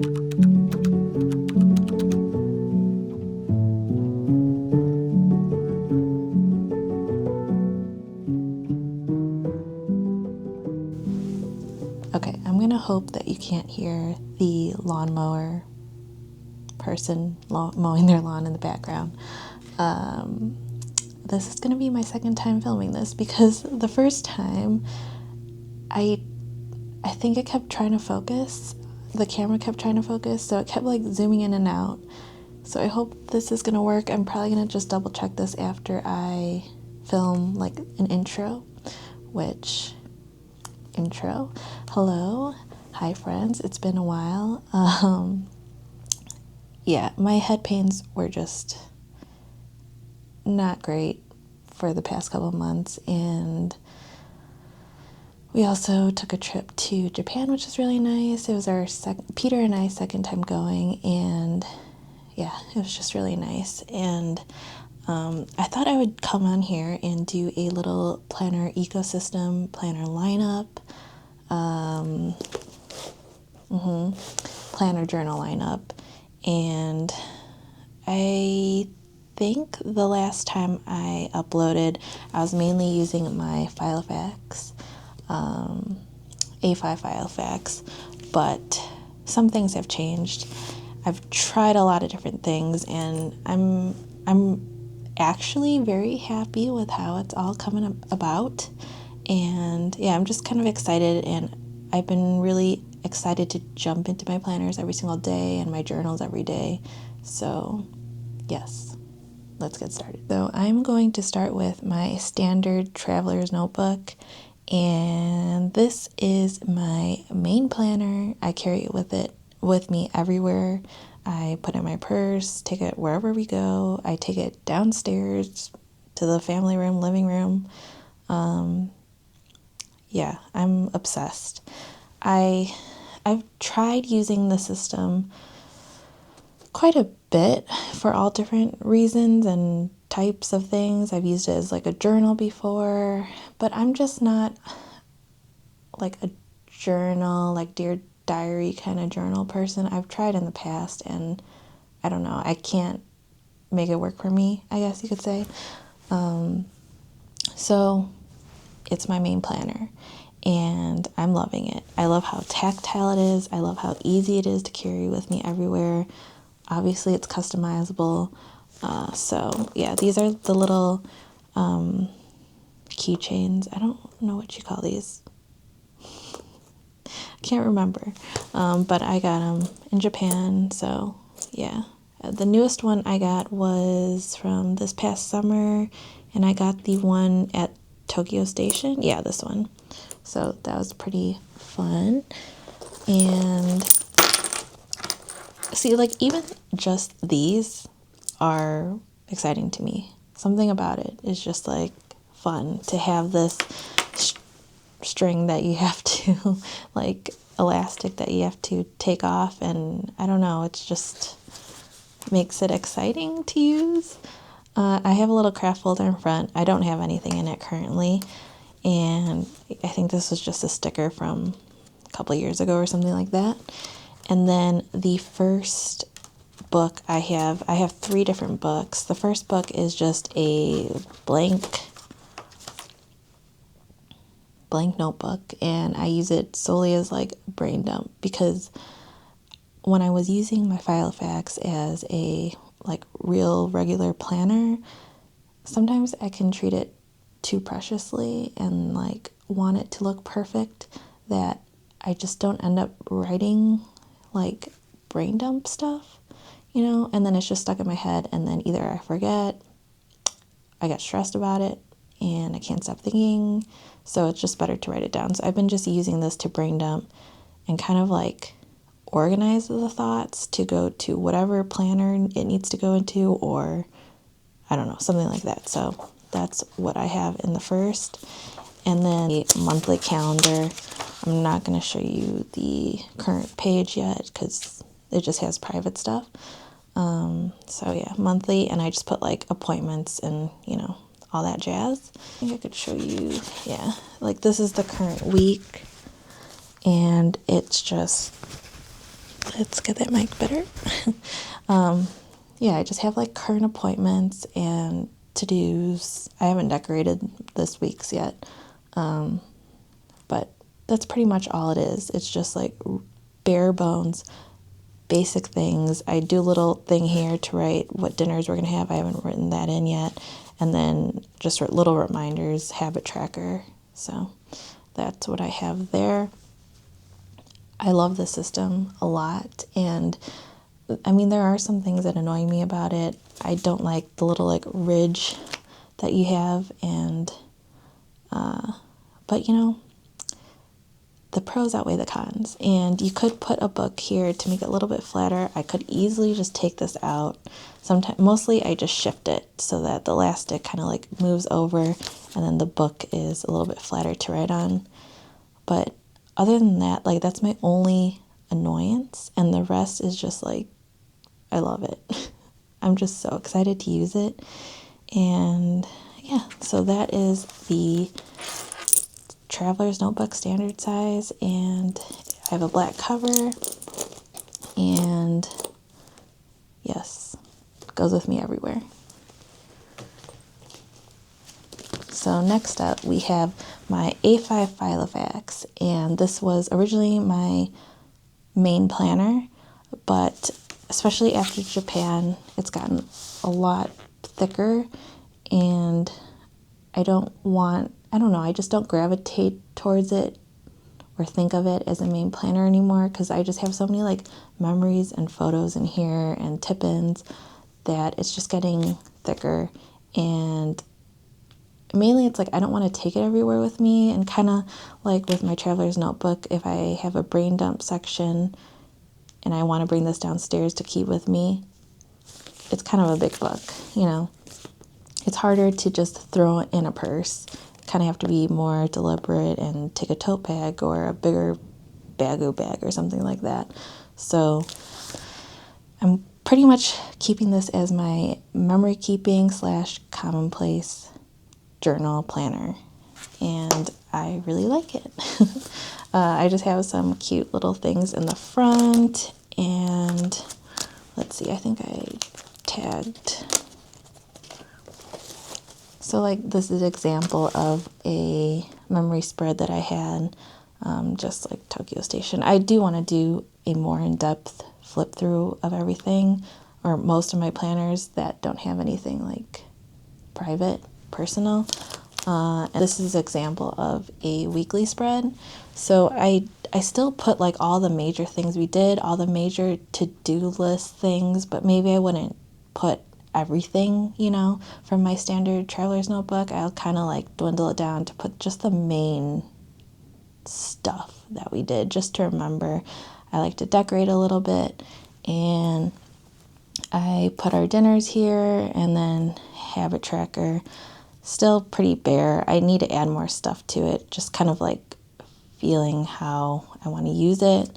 Okay, I'm gonna hope that you can't hear the lawnmower person mowing their lawn in the background. This is gonna be my second time filming this because the first time I think it kept trying to focus. The camera kept trying to focus, so it kept like zooming in and out. So I hope this is gonna work. I'm probably gonna just double check this after I film like an intro, hello, hi friends, it's been a while. Yeah, my head pains were just not great for the past couple of months, and we also took a trip to Japan, which is really nice. It was our Peter and I's second time going, and yeah, it was just really nice. And I thought I would come on here and do a little planner ecosystem, planner lineup, planner journal lineup. And I think the last time I uploaded, I was mainly using my Filofax A5 Filofax, but some things have changed. I've tried a lot of different things, and I'm actually very happy with how it's all coming about. And yeah, I'm just kind of excited, and I've been really excited to jump into my planners every single day and my journals every day. So yes, let's get started. So I'm going to start with my standard traveler's notebook, and this is my main planner. I carry it with me everywhere. I put it in my purse, take it wherever we go. I take it downstairs to the family room, living room. Yeah, I'm obsessed. I've tried using the system quite a bit for all different reasons and types of things. I've used it as like a journal before, but I'm just not like a journal, like Dear Diary kind of journal person. I've tried in the past, and I don't know, I can't make it work for me, I guess you could say. So it's my main planner, and I'm loving it. I love how tactile it is. I love how easy it is to carry with me everywhere. Obviously, it's customizable. So yeah, these are the little keychains. I don't know what you call these. I can't remember. But I got them in Japan. So yeah, the newest one I got was from this past summer, and I got the one at Tokyo Station. Yeah, this one. So that was pretty fun. And see, like, even just these are exciting to me. Something about it is just like fun to have this string that you have to like elastic that you have to take off, and I don't know, it's just makes it exciting to use. I have a little craft folder in front. I don't have anything in it currently, and I think this was just a sticker from a couple years ago or something like that. And then the first book I have 3 different books. The first book is just a blank notebook, and I use it solely as like brain dump, because when I was using my Filofax as a like real regular planner, sometimes I can treat it too preciously and like want it to look perfect, that I just don't end up writing like brain dump stuff, you know, and then it's just stuck in my head, and then either I forget, I get stressed about it, and I can't stop thinking. So it's just better to write it down. So I've been just using this to brain dump and kind of like organize the thoughts to go to whatever planner it needs to go into, or I don't know, something like that. So that's what I have in the first. And then the monthly calendar. I'm not going to show you the current page yet because it just has private stuff. So yeah, monthly, and I just put like appointments and, you know, all that jazz. I think I could show you, yeah, like this is the current week, and it's just Let's get that mic better. Yeah, I just have like current appointments and to-dos. I haven't decorated this week's yet, but that's pretty much all it is. It's just like bare bones, basic things. I do a little thing here to write what dinners we're going to have. I haven't written that in yet. And then just little reminders, habit tracker. So that's what I have there. I love the system a lot, and I mean, there are some things that annoy me about it. I don't like the little like ridge that you have, and but you know, the pros outweigh the cons. And you could put a book here to make it a little bit flatter. I could easily just take this out. Sometimes, mostly I just shift it so that the elastic kind of like moves over, and then the book is a little bit flatter to write on. But other than that, like that's my only annoyance, and the rest is just like, I love it. I'm just so excited to use it. And yeah, so that is the Traveler's Notebook standard size, and I have a black cover, and yes, it goes with me everywhere. So next up we have my A5 Filofax, and this was originally my main planner, but especially after Japan, it's gotten a lot thicker, and I don't know, I just don't gravitate towards it or think of it as a main planner anymore, because I just have so many like memories and photos in here and tip-ins that it's just getting thicker. And mainly it's like I don't want to take it everywhere with me, and kind of like with my traveler's notebook, if I have a brain dump section and I want to bring this downstairs to keep with me, it's kind of a big book, you know. It's harder to just throw it in a purse. Kind of have to be more deliberate and take a tote bag or a bigger bagoo bag or something like that. So I'm pretty much keeping this as my memory keeping / commonplace journal planner, and I really like it. I just have some cute little things in the front, and let's see, I think I tagged. So like this is an example of a memory spread that I had, just like Tokyo Station. I do want to do a more in-depth flip through of everything, or most of my planners that don't have anything like private, personal. And this is an example of a weekly spread. So I still put like all the major things we did, all the major to-do list things, but maybe I wouldn't put everything, you know, from my standard traveler's notebook. I'll kind of like dwindle it down to put just the main stuff that we did, just to remember. I like to decorate a little bit, and I put our dinners here, and then habit tracker. Still pretty bare. I need to add more stuff to it, just kind of like feeling how I want to use it.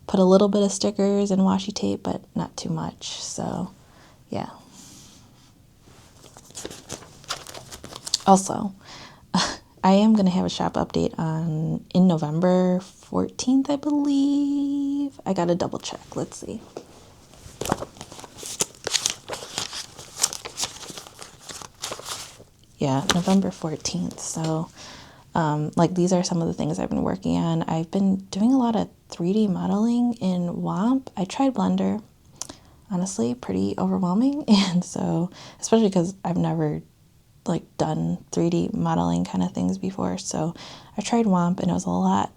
Put a little bit of stickers and washi tape, but not too much. So yeah. Also, I am going to have a shop update in November 14th, I believe. I got to double check. Let's see. Yeah, November 14th. So, like these are some of the things I've been working on. I've been doing a lot of 3D modeling in WOMP. I tried Blender. Honestly, pretty overwhelming. And so, especially because I've never like done 3D modeling kind of things before. So I tried WOMP, and it was a lot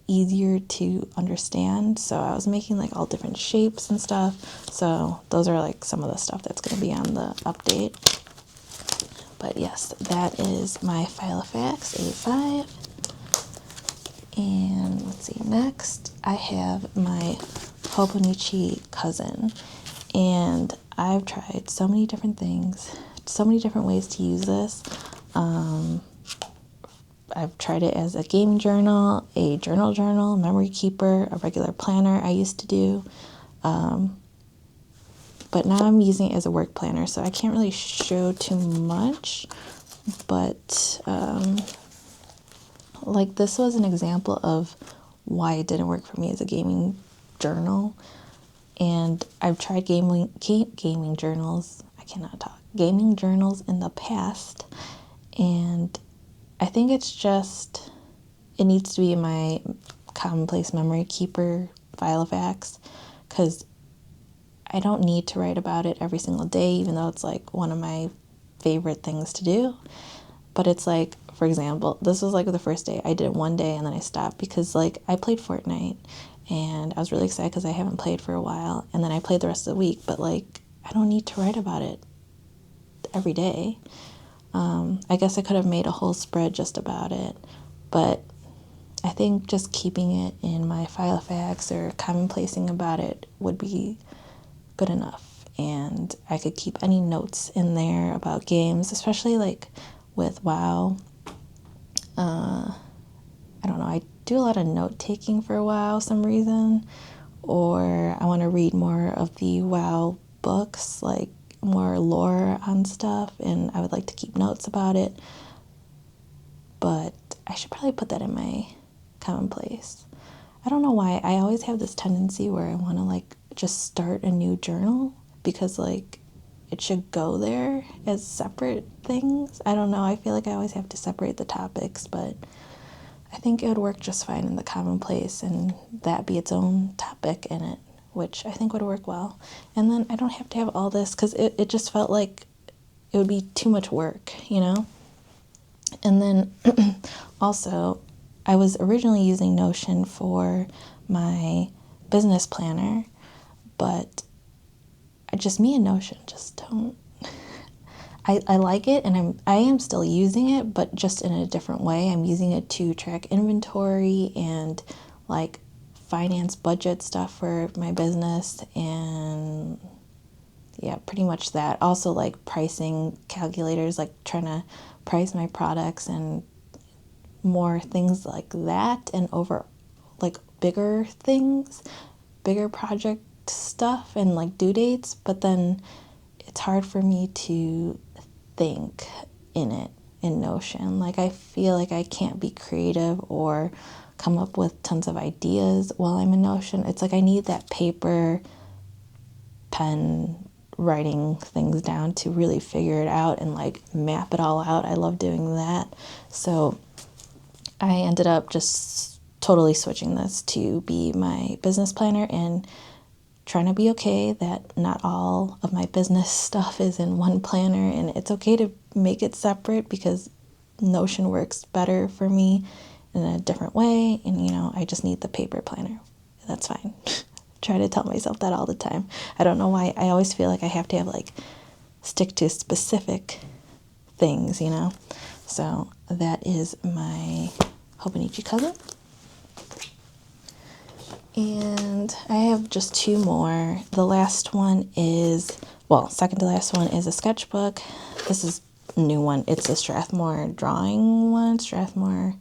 easier to understand. So I was making like all different shapes and stuff. So those are like some of the stuff that's going to be on the update. But yes, that is my Filofax A5. And let's see, next I have my Hobonichi Cousin. And I've tried so many different things, so many different ways to use this. I've tried it as a game journal, a journal, memory keeper, a regular planner I used to do. But now I'm using it as a work planner, so I can't really show too much. But like this was an example of why it didn't work for me as a gaming journal. And I've tried gaming journals. I cannot talk. Gaming journals in the past. And I think it's just, it needs to be my commonplace memory keeper Filofax, because I don't need to write about it every single day, even though it's like one of my favorite things to do. But it's like, for example, this was like the first day. I did it one day and then I stopped because like I played Fortnite and I was really excited because I haven't played for a while. And then I played the rest of the week, but like I don't need to write about it every day. I guess I could have made a whole spread just about it, but I think just keeping it in my Filofax or commonplacing about it would be good enough. And I could keep any notes in there about games, especially like with WoW. I don't know, I do a lot of note taking for WoW some reason, or I want to read more of the WoW books, like more lore on stuff, and I would like to keep notes about it. But I should probably put that in my commonplace. I don't know why. I always have this tendency where I want to like just start a new journal because like it should go there as separate things. I don't know. I feel like I always have to separate the topics, but I think it would work just fine in the commonplace and that be its own topic in it, which I think would work well. And then I don't have to have all this because it just felt like it would be too much work, you know? And then also, I was originally using Notion for my business planner, but me and Notion just don't. I like it, and I am still using it, but just in a different way. I'm using it to track inventory and like finance budget stuff for my business, and yeah, pretty much that. Also like pricing calculators, like trying to price my products and more things like that, and over like bigger things, bigger project stuff and like due dates. But then it's hard for me to think in it in Notion. Like I feel like I can't be creative or come up with tons of ideas while I'm in Notion. It's like I need that paper, pen, writing things down to really figure it out and like map it all out. I love doing that. So I ended up just totally switching this to be my business planner and trying to be okay that not all of my business stuff is in one planner, and it's okay to make it separate because Notion works better for me in a different way, and you know, I just need the paper planner. That's fine. Try to tell myself that all the time. I don't know why. I always feel like I have to have like stick to specific things, you know? So that is my Hobonichi Cousin. And I have just two more. The last one is, well, second to last one is a sketchbook. This is a new one. It's a Strathmore drawing one. Strathmore,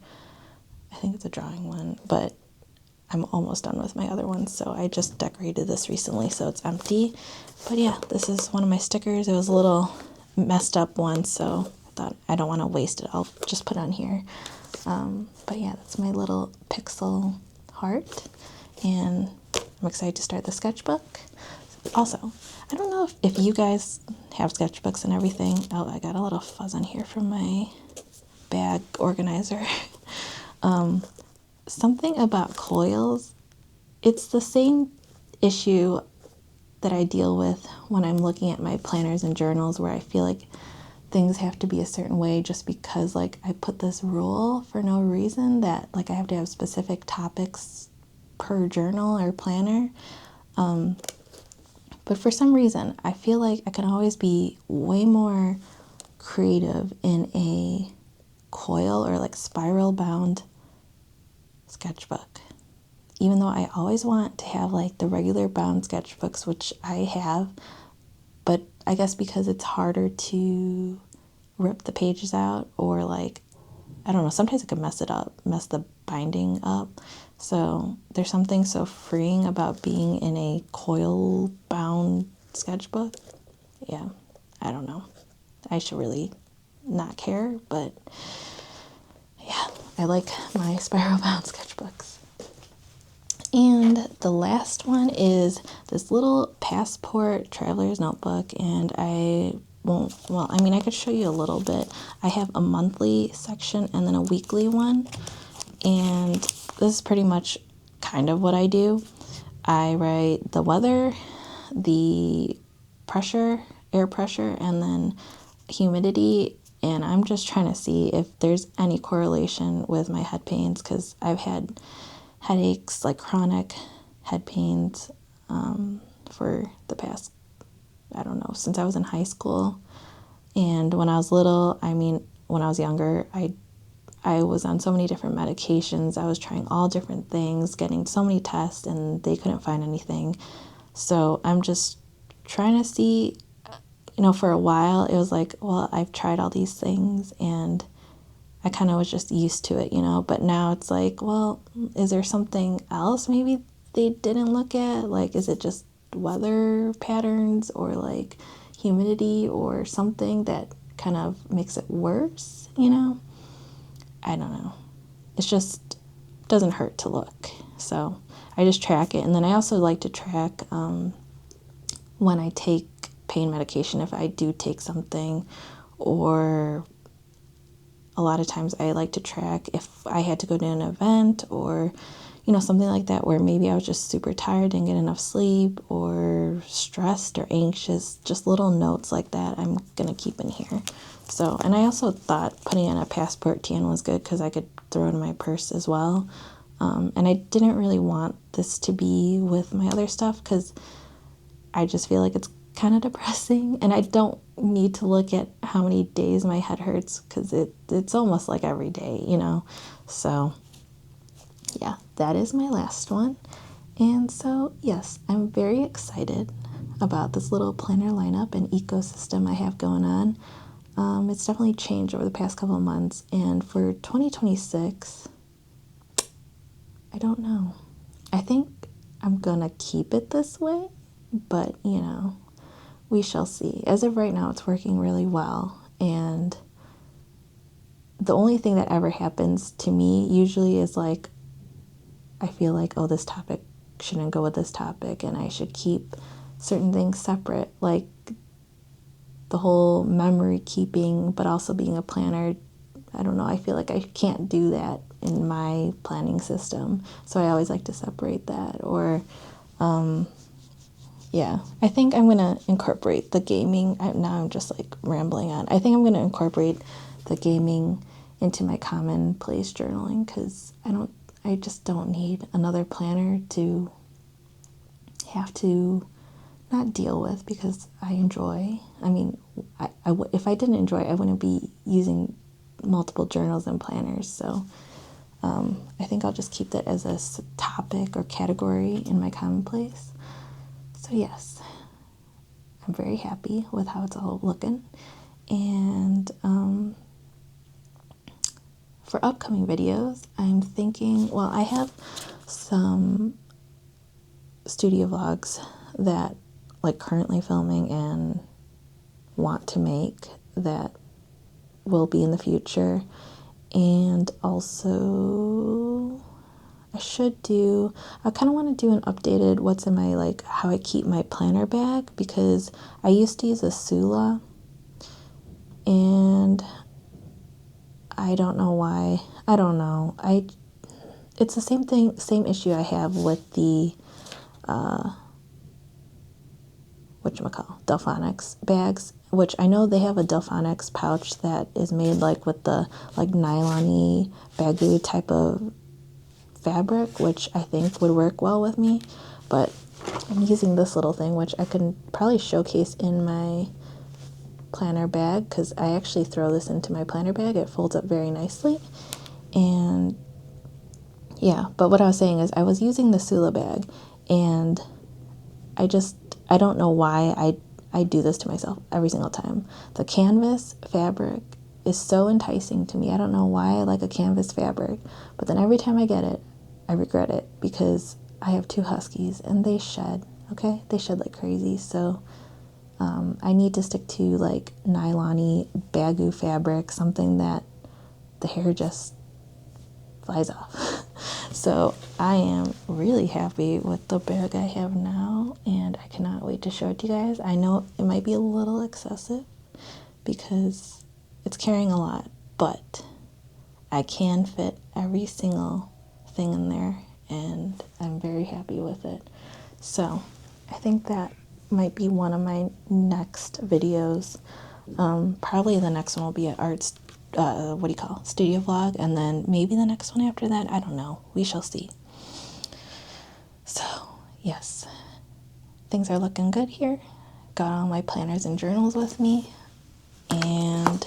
I think it's a drawing one, but I'm almost done with my other ones, so I just decorated this recently, so it's empty. But yeah, this is one of my stickers. It was a little messed up one, so I thought I don't want to waste it. I'll just put it on here. But yeah, that's my little pixel heart, and I'm excited to start the sketchbook. Also, I don't know if you guys have sketchbooks and everything. Oh, I got a little fuzz on here from my bag organizer. Something about coils, it's the same issue that I deal with when I'm looking at my planners and journals, where I feel like things have to be a certain way just because like I put this rule for no reason that like I have to have specific topics per journal or planner. But for some reason, I feel like I can always be way more creative in a coil or like spiral bound sketchbook. Even though I always want to have like the regular bound sketchbooks, which I have, but I guess because it's harder to rip the pages out, or like, I don't know, sometimes it can mess the binding up. So there's something so freeing about being in a coil bound sketchbook. Yeah, I don't know. I should really not care, but yeah, I like my spiral bound sketchbooks. And the last one is this little passport traveler's notebook, and I could show you a little bit. I have a monthly section and then a weekly one, and this is pretty much kind of what I do. I write the weather, the pressure, air pressure, and then humidity, and I'm just trying to see if there's any correlation with my head pains, because I've had headaches, like chronic head pains, for the past, I don't know, since I was in high school. And when I was little, when I was younger, I was on so many different medications. I was trying all different things, getting so many tests, and they couldn't find anything. So I'm just trying to see, for a while, it was like, well, I've tried all these things, and I kind of was just used to it, but now it's like, well, is there something else maybe they didn't look at? Like, is it just weather patterns or like humidity or something that kind of makes it worse, I don't know. It's just doesn't hurt to look. So I just track it. And then I also like to track when I take pain medication, if I do take something, or a lot of times I like to track if I had to go to an event or, something like that, where maybe I was just super tired, didn't get enough sleep, or stressed or anxious, just little notes like that I'm going to keep in here. So, and I also thought putting in a passport tan was good because I could throw it in my purse as well. And I didn't really want this to be with my other stuff because I just feel like it's kind of depressing, and I don't need to look at how many days my head hurts because it's almost like every day, So yeah, that is my last one. And so yes, I'm very excited about this little planner lineup and ecosystem I have going on. It's definitely changed over the past couple of months, and for 2026, I don't know. I think I'm gonna keep it this way, but we shall see. As of right now, it's working really well, and the only thing that ever happens to me usually is like, I feel like, oh, this topic shouldn't go with this topic, and I should keep certain things separate, like the whole memory keeping, but also being a planner. I don't know, I feel like I can't do that in my planning system, so I always like to separate that. Or yeah, I think I'm gonna incorporate the gaming. Now I'm just like rambling on. I think I'm gonna incorporate the gaming into my commonplace journaling, because I just don't need another planner to have to not deal with, because I enjoy. If I didn't enjoy it, I wouldn't be using multiple journals and planners. So I think I'll just keep that as a topic or category in my commonplace. So yes, I'm very happy with how it's all looking. And for upcoming videos, I'm thinking, well, I have some studio vlogs that like currently filming and want to make that will be in the future. And also I kind of want to do an updated what's in my, like, how I keep my planner bag, because I used to use a Sula, and I don't know why. I don't know. It's the same issue I have with the Delphonics bags, which I know they have a Delphonics pouch that is made like with the like nylon-y baggy type of fabric, which I think would work well with me, but I'm using this little thing, which I can probably showcase in my planner bag, because I actually throw this into my planner bag. It folds up very nicely. And yeah, but what I was saying is I was using the Sula bag, and I don't know why I do this to myself every single time. The canvas fabric is so enticing to me. I don't know why I like a canvas fabric, but then every time I get it, I regret it, because I have 2 huskies and they shed, okay? They shed like crazy. So I need to stick to like nylon-y baggy fabric, something that the hair just flies off. So I am really happy with the bag I have now, and I cannot wait to show it to you guys. I know it might be a little excessive because it's carrying a lot, but I can fit every single thing in there, and I'm very happy with it. So I think that might be one of my next videos. Probably the next one will be an arts, studio vlog, and then maybe the next one after that, I don't know. We shall see. So, yes, things are looking good here. Got all my planners and journals with me, and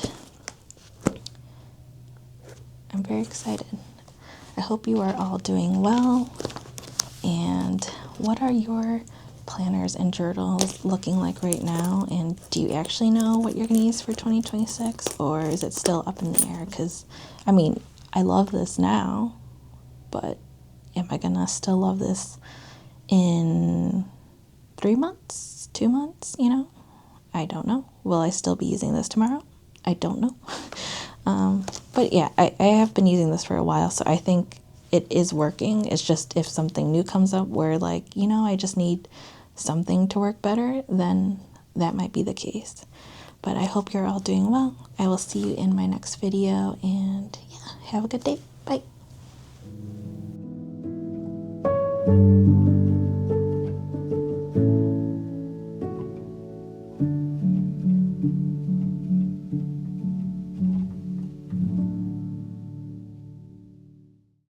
I'm very excited. I hope you are all doing well. And what are your planners and journals looking like right now? And do you actually know what you're going to use for 2026? Or is it still up in the air? Because, I mean, I love this now, but am I going to still love this in 3 months, 2 months, I don't know. Will I still be using this tomorrow? I don't know. But yeah, I have been using this for a while, so I think it is working. It's just if something new comes up where, like, I just need something to work better, then that might be the case. But I hope you're all doing well. I will see you in my next video, and yeah, have a good day. Bye.